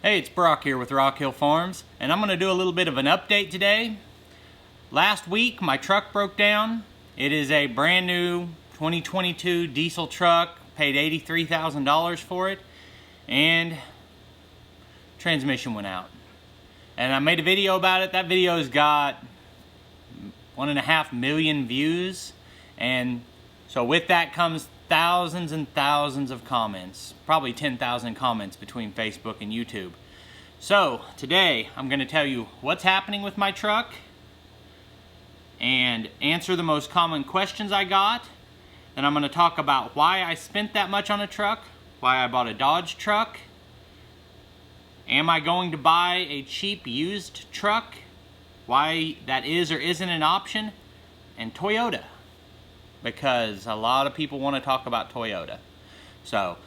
Hey, it's Brock here with Rock Hill Farms, and I'm going to do a little bit of an update today. Last week, my truck broke down. It is a brand new 2022 diesel truck. Paid $83,000 for it, and transmission went out. And I made a video about it. That video's got 1.5 million views, and so with that comes thousands and thousands of comments, probably 10,000 comments between Facebook and YouTube. So today I'm going to tell you what's happening with my truck and answer the most common questions I got. Then I'm going to talk about why I spent that much on a truck, why I bought a Dodge truck, am I going to buy a cheap used truck, why that is or isn't an option, and Toyota, because a lot of people want to talk about Toyota. So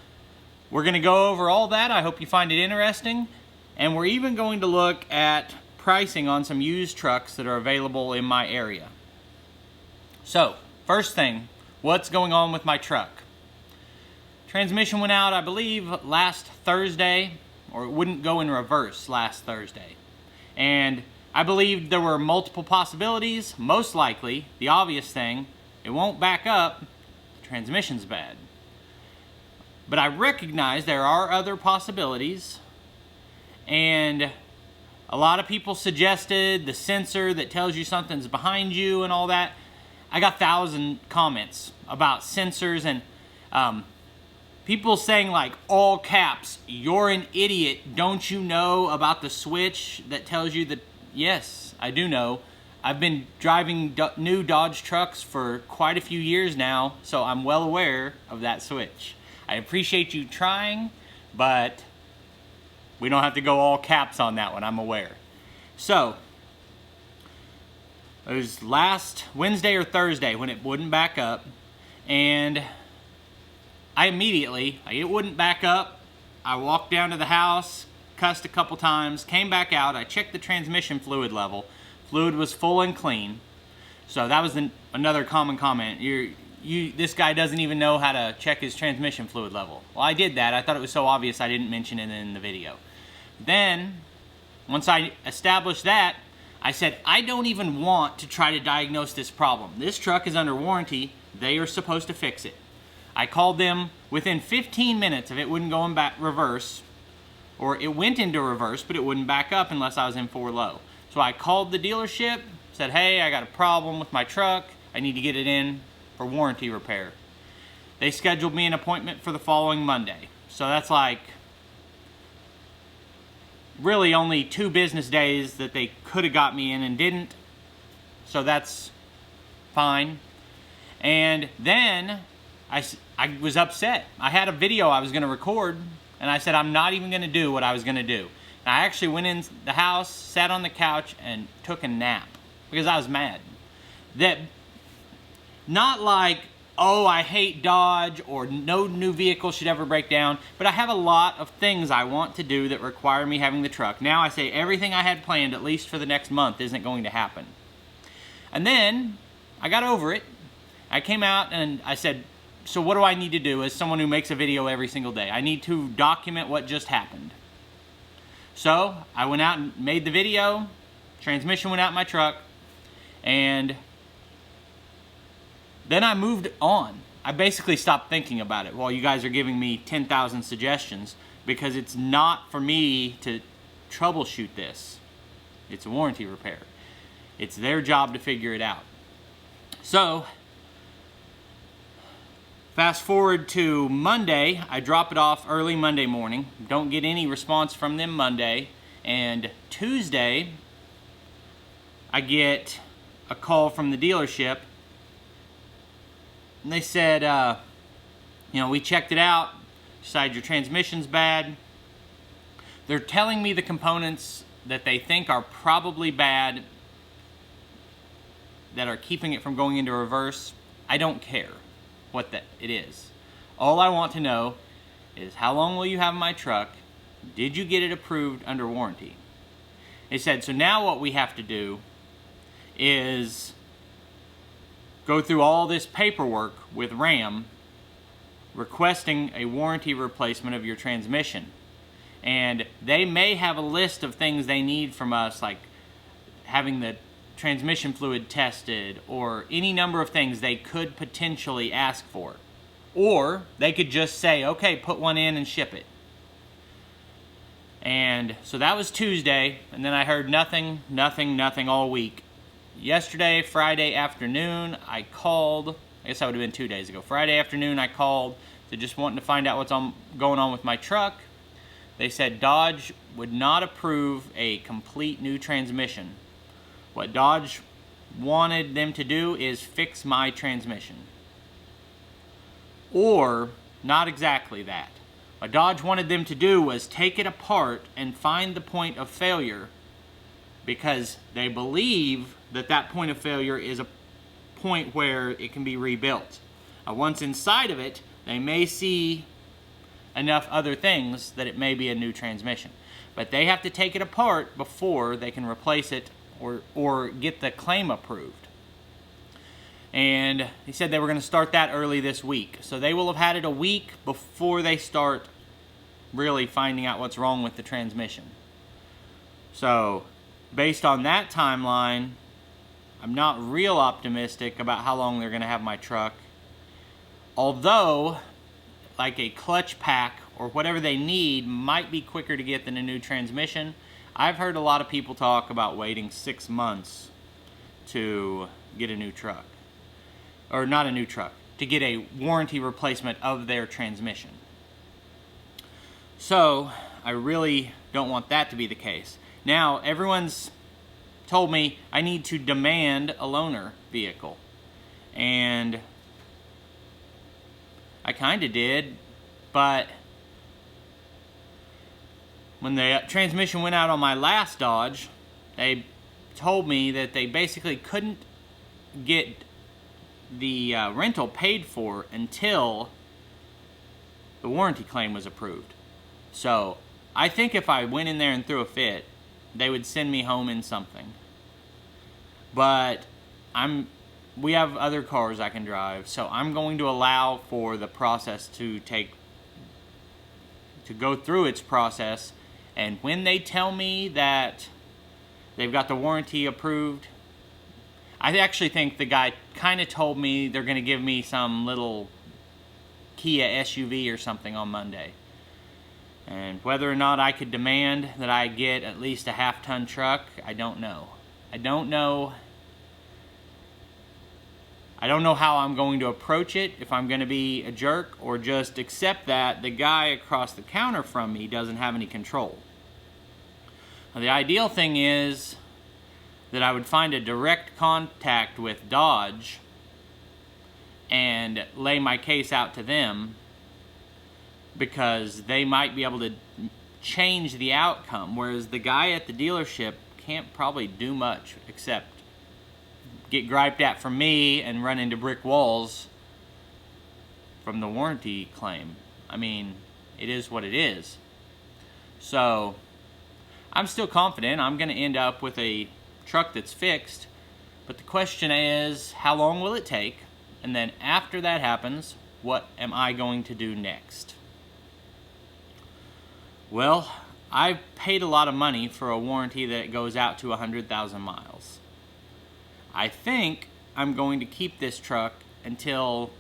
we're going to go over all that. I hope you find it interesting, and we're even going to look at pricing on some used trucks that are available in my area. So first thing, what's going on with my truck? Transmission went out, I believe, last Thursday, or it wouldn't go in reverse last Thursday. And I believe there were multiple possibilities. Most likely, the obvious thing, it won't back up, the transmission's bad. But I recognize there are other possibilities, and a lot of people suggested the sensor that tells you something's behind you and all that. I got 1,000 comments about sensors and people saying, like, all caps, "You're an idiot, don't you know about the switch that tells you that?" Yes, I do know. I've been driving new Dodge trucks for quite a few years now, so I'm well aware of that switch. I appreciate you trying, but we don't have to go all caps on that one, I'm aware. So, it was last Wednesday or Thursday when it wouldn't back up, and it wouldn't back up. I walked down to the house, cussed a couple times, came back out, I checked the transmission fluid level. Fluid was full and clean. So that was another common comment. This guy doesn't even know how to check his transmission fluid level. Well, I did that. I thought it was so obvious I didn't mention it in the video. Then, once I established that, I said, I don't even want to try to diagnose this problem. This truck is under warranty. They are supposed to fix it. I called them within 15 minutes if it wouldn't go in reverse, or it went into reverse, but it wouldn't back up unless I was in 4 low. So I called the dealership, said, hey, I got a problem with my truck. I need to get it in for warranty repair. They scheduled me an appointment for the following Monday. So that's like really only 2 business days that they could have got me in and didn't. So that's fine. And then I was upset. I had a video I was going to record, and I said I'm not even going to do what I was going to do. I actually went in the house, sat on the couch, and took a nap because I was mad. That, not like, oh, I hate Dodge or no new vehicle should ever break down, but I have a lot of things I want to do that require me having the truck. Now I say everything I had planned, at least for the next month, isn't going to happen. And then I got over it. I came out and I said, so what do I need to do as someone who makes a video every single day? I need to document what just happened. So I went out and made the video, transmission went out in my truck, and then I moved on. I basically stopped thinking about it while you guys are giving me 10,000 suggestions, because it's not for me to troubleshoot this. It's a warranty repair. It's their job to figure it out. So, fast forward to Monday. I drop it off early Monday morning. Don't get any response from them Monday. And Tuesday, I get a call from the dealership. And they said, we checked it out. Decided your transmission's bad. They're telling me the components that they think are probably bad, that are keeping it from going into reverse. I don't care what it is. All I want to know is, how long will you have my truck? Did you get it approved under warranty? They said, so now what we have to do is go through all this paperwork with RAM requesting a warranty replacement of your transmission. And they may have a list of things they need from us, like having the transmission fluid tested, or any number of things they could potentially ask for. Or they could just say, okay, put one in and ship it. And so that was Tuesday, and then I heard nothing all week. Yesterday, Friday afternoon, I called. I guess that would have been 2 days ago. Friday afternoon, I called to just wanting to find out what's going on with my truck. They said Dodge would not approve a complete new transmission. What Dodge wanted them to do is fix my transmission. Or, not exactly that. What Dodge wanted them to do was take it apart and find the point of failure, because they believe that that point of failure is a point where it can be rebuilt. Once inside of it, they may see enough other things that it may be a new transmission. But they have to take it apart before they can replace it or get the claim approved. And he said they were going to start that early this week. So they will have had it a week before they start really finding out what's wrong with the transmission. So based on that timeline, I'm not real optimistic about how long they're going to have my truck. Although, like a clutch pack or whatever they need might be quicker to get than a new transmission. I've heard a lot of people talk about waiting 6 months to get a new truck. Or not a new truck, to get a warranty replacement of their transmission. So, I really don't want that to be the case. Now, everyone's told me I need to demand a loaner vehicle. And I kind of did, but when the transmission went out on my last Dodge, they told me that they basically couldn't get the rental paid for until the warranty claim was approved. So I think if I went in there and threw a fit, they would send me home in something. But we have other cars I can drive, so I'm going to allow for the process to go through its process. And when they tell me that they've got the warranty approved, I actually think the guy kind of told me they're going to give me some little Kia SUV or something on Monday. And whether or not I could demand that I get at least a half-ton truck, I don't know. I don't know how I'm going to approach it, if I'm going to be a jerk or just accept that the guy across the counter from me doesn't have any control. Now, the ideal thing is that I would find a direct contact with Dodge and lay my case out to them, because they might be able to change the outcome, whereas the guy at the dealership can't probably do much except get griped at from me and run into brick walls from the warranty claim. I mean, it is what it is. So I'm still confident I'm going to end up with a truck that's fixed, but the question is, how long will it take? And then after that happens, what am I going to do next? Well, I've paid a lot of money for a warranty that goes out to 100,000 miles. I think I'm going to keep this truck until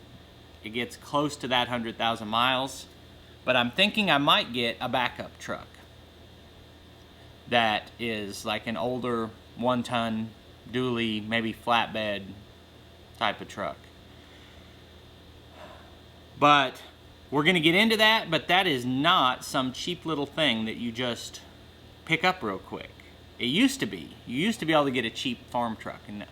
it gets close to that 100,000 miles, but I'm thinking I might get a backup truck that is like an older 1-ton dually, maybe flatbed type of truck. But we're going to get into that, but that is not some cheap little thing that you just pick up real quick. It used to be. You used to be able to get a cheap farm truck. And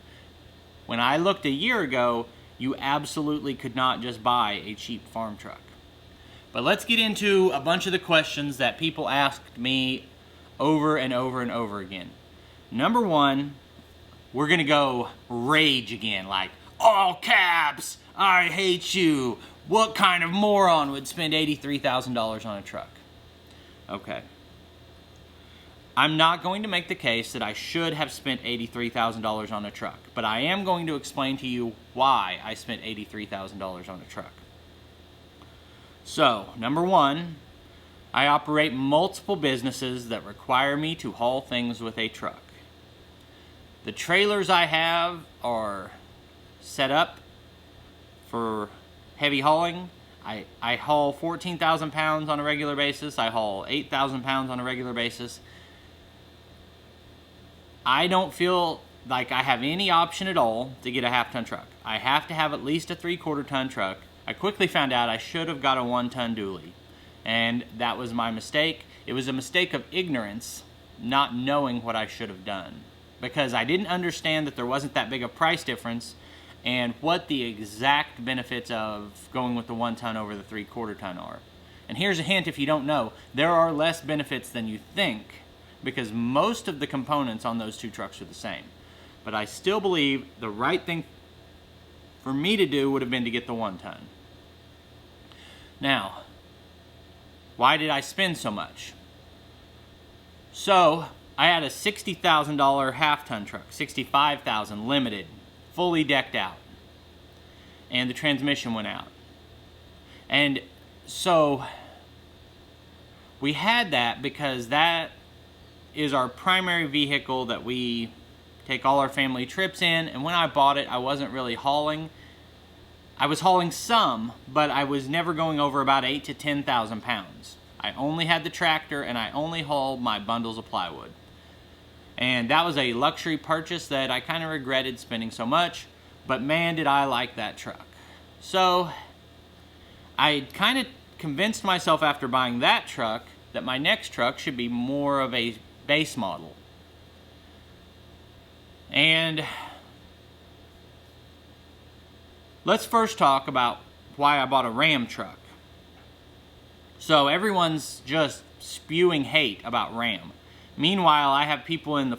when I looked a year ago, you absolutely could not just buy a cheap farm truck. But let's get into a bunch of the questions that people asked me over and over and over again. Number one, we're going to go rage again, like, all caps, I hate you. What kind of moron would spend $83,000 on a truck? Okay. I'm not going to make the case that I should have spent $83,000 on a truck, but I am going to explain to you why I spent $83,000 on a truck. So, number one, I operate multiple businesses that require me to haul things with a truck. The trailers I have are set up for heavy hauling. I haul 14,000 pounds on a regular basis. I haul 8,000 pounds on a regular basis. I don't feel like I have any option at all to get a half-ton truck. I have to have at least a 3/4 ton truck. I quickly found out I should have got a 1-ton dually, and that was my mistake. It was a mistake of ignorance, not knowing what I should have done, because I didn't understand that there wasn't that big a price difference and what the exact benefits of going with the 1-ton over the 3/4 ton are. And here's a hint if you don't know, there are less benefits than you think, because most of the components on those two trucks are the same. But I still believe the right thing for me to do would have been to get the 1-ton. Now, why did I spend so much? So, I had a $60,000 half-ton truck, $65,000 limited, fully decked out, and the transmission went out. And so we had that because that is our primary vehicle that we take all our family trips in, and when I bought it, I wasn't really hauling. I was hauling some, but I was never going over about 8,000 to 10,000 pounds. I only had the tractor, and I only hauled my bundles of plywood. And that was a luxury purchase that I kind of regretted spending so much, but man, did I like that truck. So I kind of convinced myself after buying that truck that my next truck should be more of a base model. And let's first talk about why I bought a Ram truck. So everyone's just spewing hate about Ram. Meanwhile, I have people in the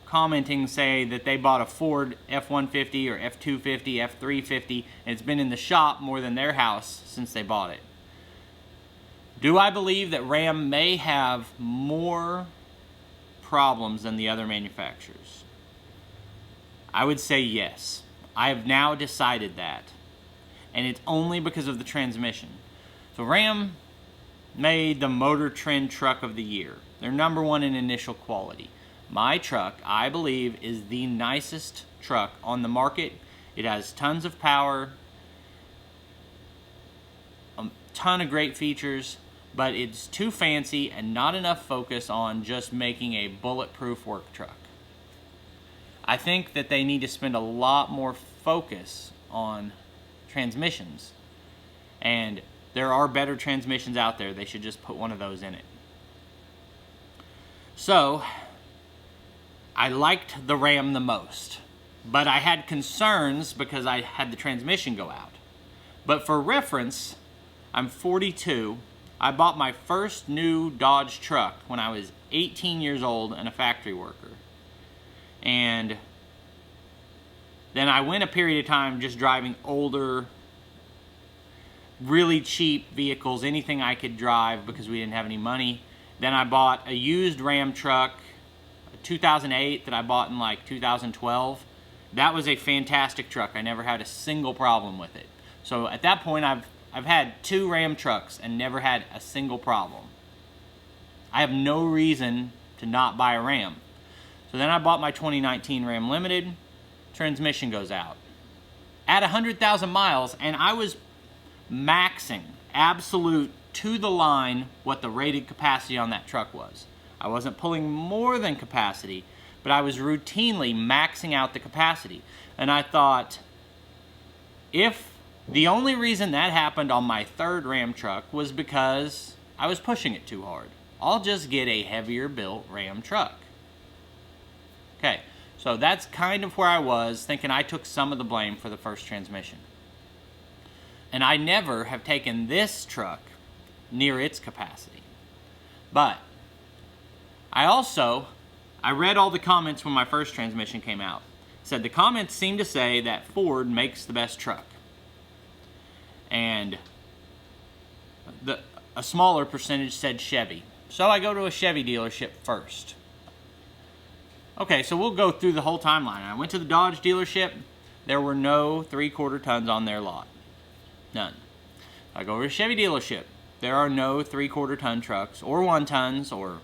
commenting say that they bought a Ford F-150 or F-250, F-350, and it's been in the shop more than their house since they bought it. Do I believe that Ram may have more problems than the other manufacturers? I would say yes. I have now decided that, and it's only because of the transmission. So Ram made the Motor Trend Truck of the Year. They're #1 in initial quality. My truck, I believe, is the nicest truck on the market. It has tons of power, a ton of great features, but it's too fancy and not enough focus on just making a bulletproof work truck. I think that they need to spend a lot more focus on transmissions, and there are better transmissions out there. They should just put one of those in it. So I liked the Ram the most, but I had concerns because I had the transmission go out. But for reference, I'm 42. I bought my first new Dodge truck when I was 18 years old and a factory worker. And then I went a period of time just driving older, really cheap vehicles, anything I could drive because we didn't have any money. Then I bought a used Ram truck, a 2008 that I bought in like 2012. That was a fantastic truck. I never had a single problem with it. So at that point, I've had 2 Ram trucks and never had a single problem. I have no reason to not buy a Ram. So then I bought my 2019 Ram Limited. Transmission goes out at 100,000 miles, and I was maxing absolute to the line what the rated capacity on that truck was. I wasn't pulling more than capacity, but I was routinely maxing out the capacity. And I thought, if the only reason that happened on my 3rd Ram truck was because I was pushing it too hard, I'll just get a heavier built Ram truck. Okay, so that's kind of where I was, thinking I took some of the blame for the first transmission. And I never have taken this truck near its capacity. But I read all the comments when my first transmission came out. It said the comments seem to say that Ford makes the best truck. And a smaller percentage said Chevy. So I go to a Chevy dealership first. Okay, so we'll go through the whole timeline. I went to the Dodge dealership. There were no 3/4 tons on their lot. None. I go to a Chevy dealership. there are no 3/4 ton trucks or 1 tons, or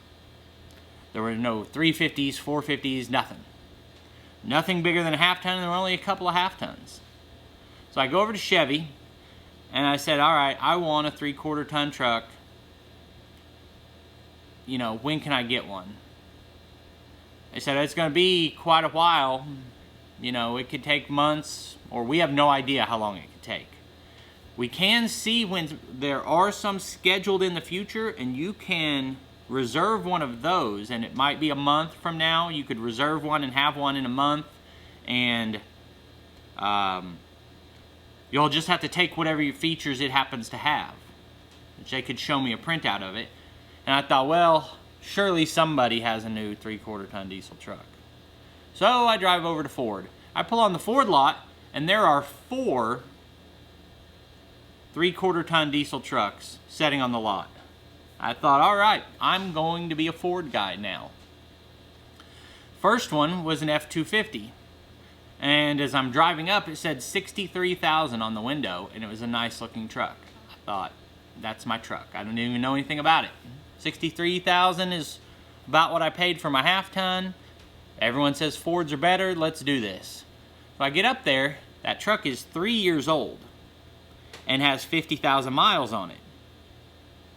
there were no 350s, 450s, nothing. Nothing bigger than a half ton, and there were only a couple of half tons. So I go over to Chevy, and I said, all right, I want a 3/4 ton truck. You know, when can I get one? They said, it's going to be quite a while. You know, it could take months, or we have no idea how long it could take. We can see when there are some scheduled in the future, and you can reserve one of those, and it might be a month from now. You could reserve one and have one in a month, and you'll just have to take whatever features it happens to have, which they could show me a printout of it. And I thought, well, surely somebody has a new 3/4 ton diesel truck. So I drive over to Ford. I pull on the Ford lot, and there are 4 3/4 ton diesel trucks sitting on the lot. I thought, all right, I'm going to be a Ford guy now. First one was an F-250. And as I'm driving up, it said 63,000 on the window, and it was a nice looking truck. I thought, that's my truck. I don't even know anything about it. 63,000 is about what I paid for my half ton. Everyone says Fords are better, let's do this. So I get up there, that truck is 3 years old and has 50,000 miles on it.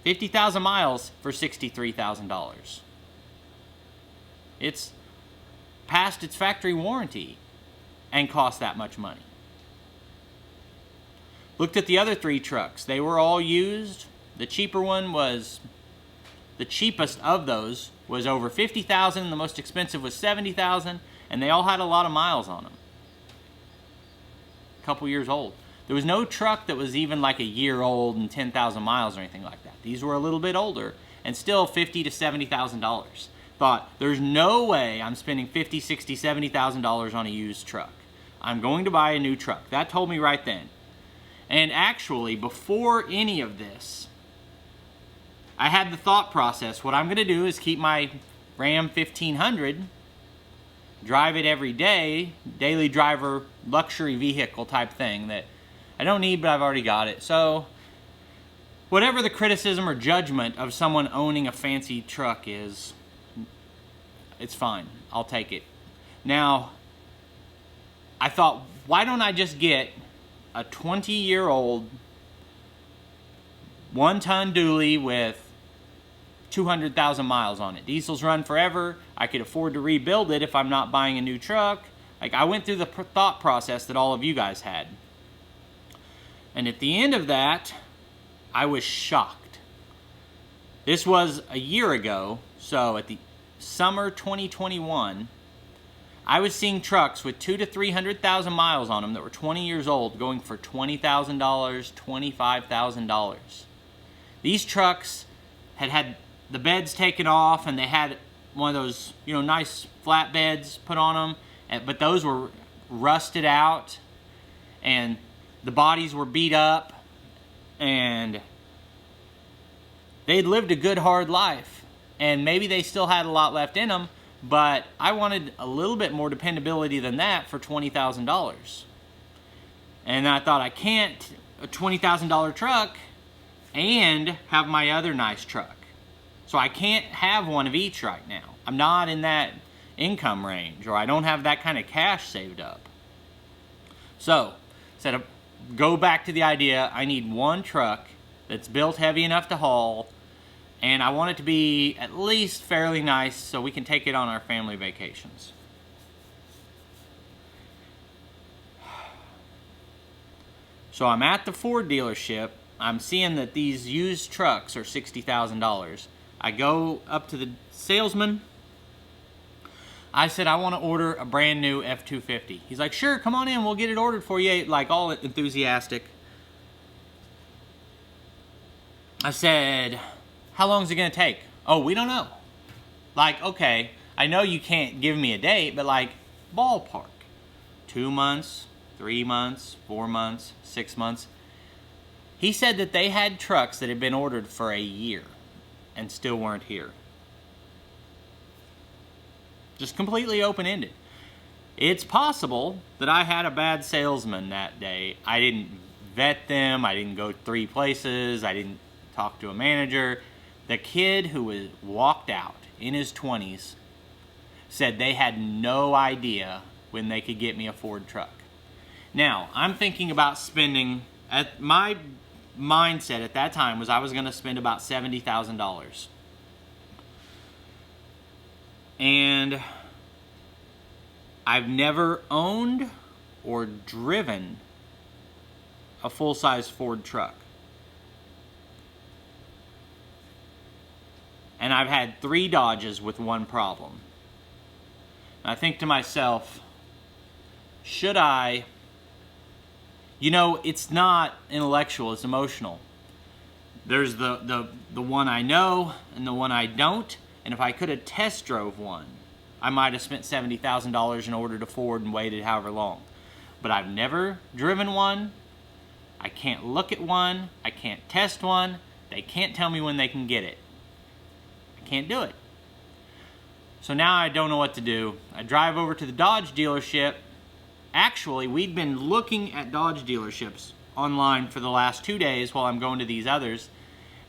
50,000 miles for $63,000. It's past its factory warranty and cost that much money. Looked at the other 3 trucks. They were all used. The cheaper one was, the cheapest of those was over 50,000. The most expensive was 70,000, and they all had a lot of miles on them. A couple years old. There was no truck that was even like a year old and 10,000 miles or anything like that. These were a little bit older and still $50,000 to $70,000. Thought, there's no way I'm spending $50,000, $60,000, $70,000 on a used truck. I'm going to buy a new truck. That told me right then. And actually, before any of this, I had the thought process, what I'm going to do is keep my Ram 1500, drive it every day, daily driver, luxury vehicle type thing that I don't need, but I've already got it. So, whatever the criticism or judgment of someone owning a fancy truck is, it's fine. I'll take it. Now, I thought, why don't I just get a 20-year-old 1-ton dually with 200,000 miles on it. Diesels run forever. I could afford to rebuild it if I'm not buying a new truck. Like, I went through the thought process that all of you guys had. And at the end of that, I was shocked. This was a year ago, so at the summer 2021, I was seeing trucks with 200,000 to 300,000 miles on them that were 20 years old going for $20,000, $25,000. These trucks had had the beds taken off, and they had one of those, you know, nice flat beds put on them, but those were rusted out, and the bodies were beat up, and they'd lived a good hard life, and maybe they still had a lot left in them, but I wanted a little bit more dependability than that for $20,000. And I thought, I can't a $20,000 truck and have my other nice truck. So I can't have one of each right now. I'm not in that income range, or I don't have that kind of cash saved up. So, said, go back to the idea, I need one truck that's built heavy enough to haul, and I want it to be at least fairly nice so we can take it on our family vacations. So I'm at the Ford dealership. I'm seeing that these used trucks are $60,000. I go up to the salesman. I said, I want to order a brand new F-250. He's like, sure, come on in, we'll get it ordered for you, like all enthusiastic. I said, how long is it going to take? Oh, we don't know. Like, okay, I know you can't give me a date, but like, ballpark. 2 months, 3 months, 4 months, 6 months. He said that they had trucks that had been ordered for a year and still weren't here. Just completely open-ended. It's possible that I had a bad salesman that day. I didn't vet them. I didn't go 3 places. I didn't talked to a manager. The kid who was walked out in his 20s said they had no idea when they could get me a Ford truck. Now, I'm thinking about spending, my mindset at that time was I was going to spend about $70,000. And I've never owned or driven a full-size Ford truck. And I've had 3 Dodges with one problem. And I think to myself, should I? You know, it's not intellectual, it's emotional. There's the one I know and the one I don't. And if I could have test drove one, I might have spent $70,000 in order to Ford and waited however long. But I've never driven one. I can't look at one. I can't test one. They can't tell me when they can get it. I can't do it. So now I don't know what to do. I drive over to the Dodge dealership. Actually, we'd been looking at Dodge dealerships online for the last 2 days while I'm going to these others,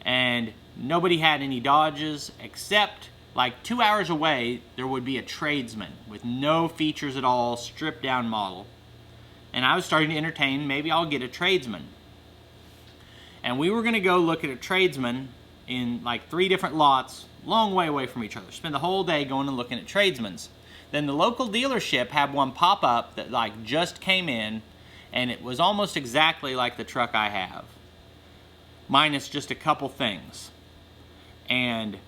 and nobody had any Dodges except like 2 hours away there would be a tradesman with no features at all, stripped down model. And I was starting to entertain, maybe I'll get a tradesman. And we were going to go look at a tradesman in like 3 different lots, long way away from each other. Spend the whole day going and looking at tradesmen's. Then the local dealership had one pop up that like just came in, and it was almost exactly like the truck I have, minus just a couple things. And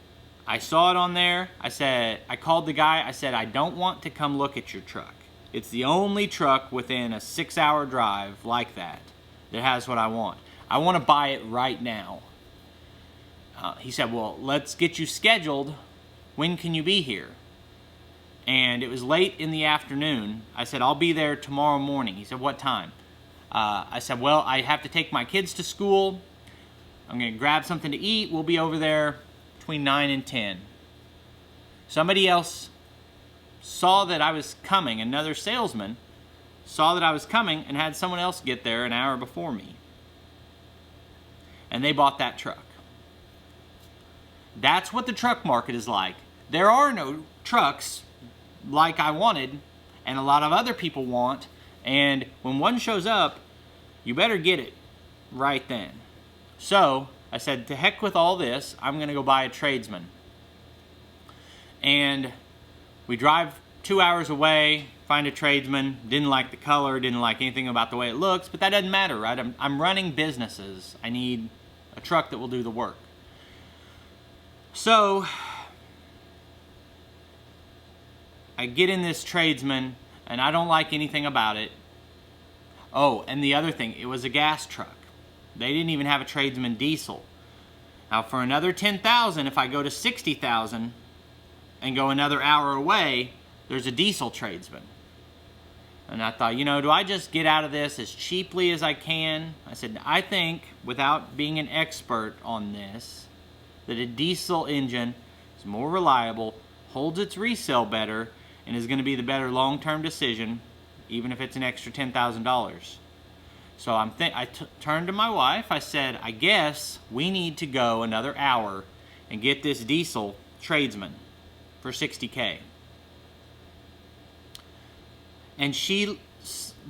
I saw it on there. I called the guy. I said, I don't want to come look at your truck. It's the only truck within a 6-hour drive like that has what I want. I want to buy it right now. He said, well, let's get you scheduled. When can you be here? And it was late in the afternoon. I said, I'll be there tomorrow morning. He said, what time? I said, well, I have to take my kids to school. I'm going to grab something to eat. We'll be over there between 9 and 10. Somebody else saw that I was coming. Another salesman saw that I was coming and had someone else get there an hour before me. And they bought that truck. That's what the truck market is like. There are no trucks like I wanted and a lot of other people want, and when one shows up, you better get it right then. So I said, to heck with all this, I'm going to go buy a tradesman. And we drive 2 hours away, find a tradesman, didn't like the color, didn't like anything about the way it looks, but that doesn't matter, right? I'm running businesses. I need a truck that will do the work. So I get in this tradesman, and I don't like anything about it. Oh, and the other thing, it was a gas truck. They didn't even have a tradesman diesel. Now for another $10,000, if I go to $60,000 and go another hour away, there's a diesel tradesman. And I thought, you know, do I just get out of this as cheaply as I can? I said, I think, without being an expert on this, that a diesel engine is more reliable, holds its resale better, and is going to be the better long-term decision, even if it's an extra $10,000. So I turned to my wife. I said, I guess we need to go another hour and get this diesel tradesman for $60K. And she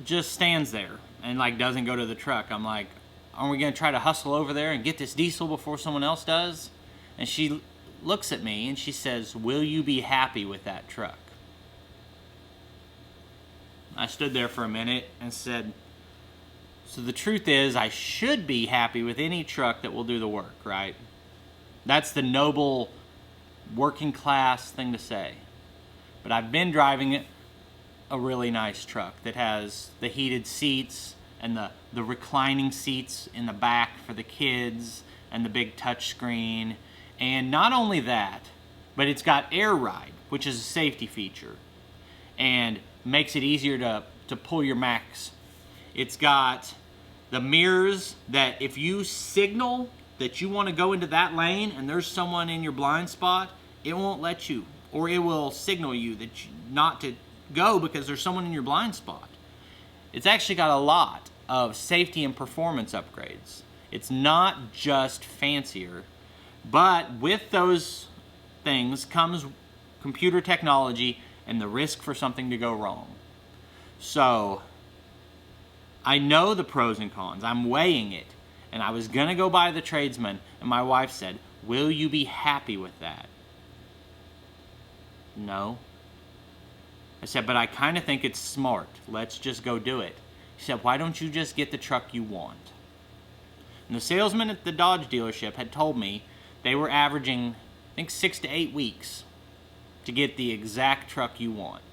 just stands there and like doesn't go to the truck. I'm like, are we going to try to hustle over there and get this diesel before someone else does? And she looks at me and she says, will you be happy with that truck? I stood there for a minute and said, so the truth is I should be happy with any truck that will do the work, right? That's the noble working class thing to say. But I've been driving a really nice truck that has the heated seats and the reclining seats in the back for the kids and the big touch screen. And not only that, but it's got air ride, which is a safety feature, and makes it easier to pull your max. It's got the mirrors that if you signal that you want to go into that lane and there's someone in your blind spot, it won't let you, or it will signal you that not to go because there's someone in your blind spot. It's actually got a lot of safety and performance upgrades. It's not just fancier, but with those things comes computer technology and the risk for something to go wrong. So I know the pros and cons. I'm weighing it. And I was going to go buy the tradesman, and my wife said, "Will you be happy with that?" No. I said, "But I kind of think it's smart. Let's just go do it." She said, "Why don't you just get the truck you want?" And the salesman at the Dodge dealership had told me they were averaging, I think, 6 to 8 weeks to get the exact truck you want.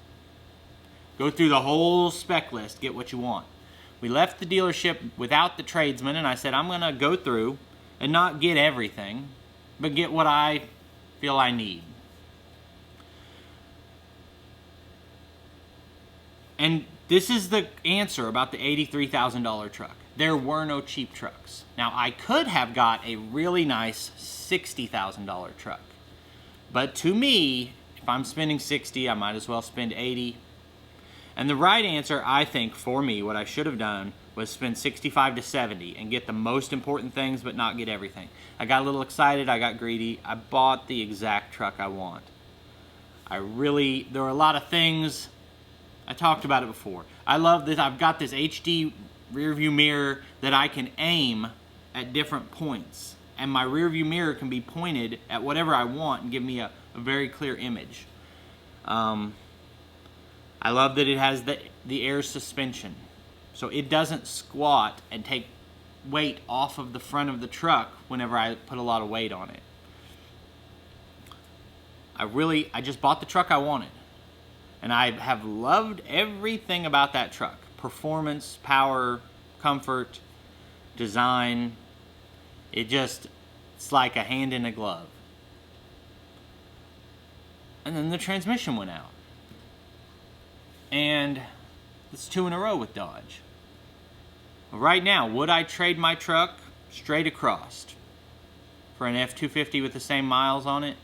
Go through the whole spec list, get what you want. We left the dealership without the tradesman, and I said, I'm going to go through and not get everything, but get what I feel I need. And this is the answer about the $83,000 truck. There were no cheap trucks. Now, I could have got a really nice $60,000 truck. But to me, if I'm spending $60,000, I might as well spend $80,000. And the right answer, I think, for me, what I should have done was spend $65,000 to $70,000 and get the most important things but not get everything. I got a little excited, I got greedy, I bought the exact truck I want. There were a lot of things, I talked about it before. I love this, I've got this HD rear view mirror that I can aim at different points. And my rear view mirror can be pointed at whatever I want and give me a very clear image. I love that it has the air suspension. So it doesn't squat and take weight off of the front of the truck whenever I put a lot of weight on it. I just bought the truck I wanted. And I have loved everything about that truck. Performance, power, comfort, design. It's like a hand in a glove. And then the transmission went out. And it's 2 in a row with Dodge. Right now, would I trade my truck straight across for an F-250 with the same miles on it?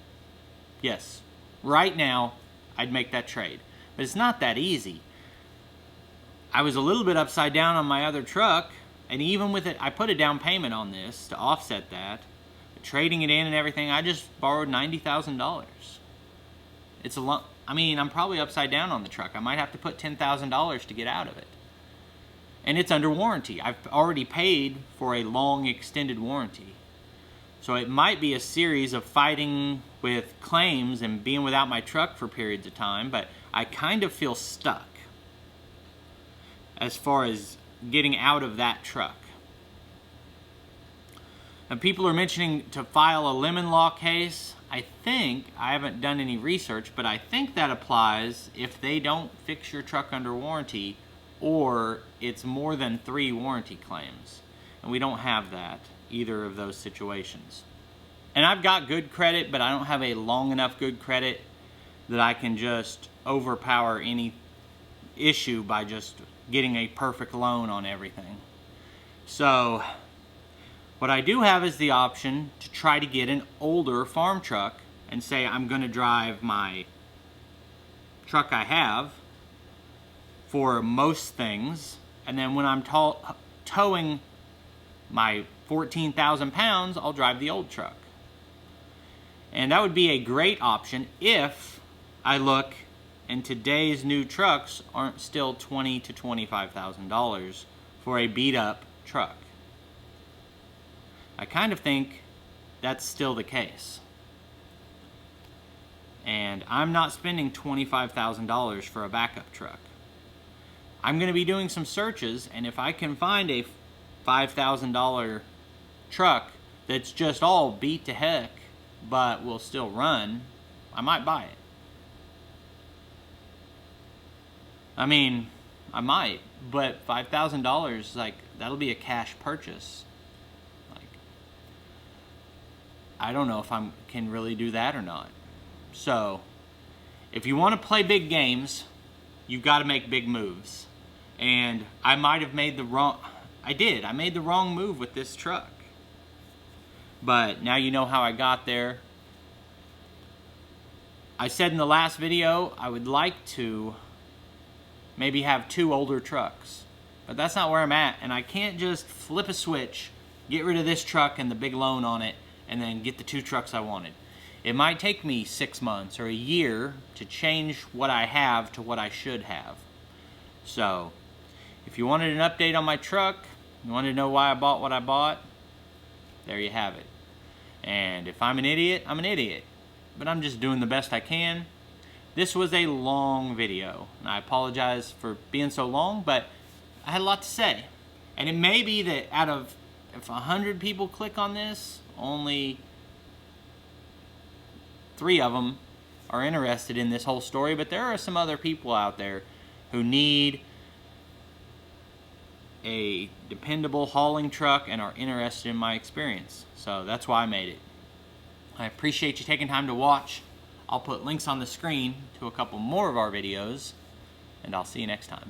Yes. Right now, I'd make that trade. But it's not that easy. I was a little bit upside down on my other truck, and even with it, I put a down payment on this to offset that. But trading it in and everything, I just borrowed $90,000. It's a lot. I mean, I'm probably upside down on the truck. I might have to put $10,000 to get out of it. And it's under warranty. I've already paid for a long extended warranty. So it might be a series of fighting with claims and being without my truck for periods of time, but I kind of feel stuck as far as getting out of that truck. And people are mentioning to file a lemon law case. I haven't done any research, but I think that applies if they don't fix your truck under warranty or it's more than 3 warranty claims. And we don't have that, either of those situations. And I've got good credit, but I don't have a long enough good credit that I can just overpower any issue by just getting a perfect loan on everything. So what I do have is the option to try to get an older farm truck and say I'm going to drive my truck I have for most things, and then when I'm towing my 14,000 pounds, I'll drive the old truck. And that would be a great option if I look and today's new trucks aren't still $20,000 to $25,000 for a beat up truck. I kind of think that's still the case. And I'm not spending $25,000 for a backup truck. I'm going to be doing some searches, and if I can find a $5,000 truck that's just all beat to heck but will still run, I might buy it. I mean, I might, but $5,000, like, that'll be a cash purchase. Like, I don't know if I can really do that or not. So, if you want to play big games, you've got to make big moves. And I might have made the wrong... I made the wrong move with this truck. But now you know how I got there. I said in the last video, I would like to maybe have 2 older trucks. But that's not where I'm at. And I can't just flip a switch get rid of this truck and the big loan on it, and then get the 2 trucks I wanted. It might take me 6 months or a year to change what I have to what I should have. So, if you wanted an update on my truck, you wanted to know why I bought what I bought, there you have it. And if I'm an idiot, I'm an idiot. But I'm just doing the best I can. This was a long video, and I apologize for being so long, but I had a lot to say. And it may be that out of, if 100 people click on this, only 3 of them are interested in this whole story, but there are some other people out there who need a dependable hauling truck and are interested in my experience. So that's why I made it. I appreciate you taking time to watch. I'll put links on the screen to a couple more of our videos, and I'll see you next time.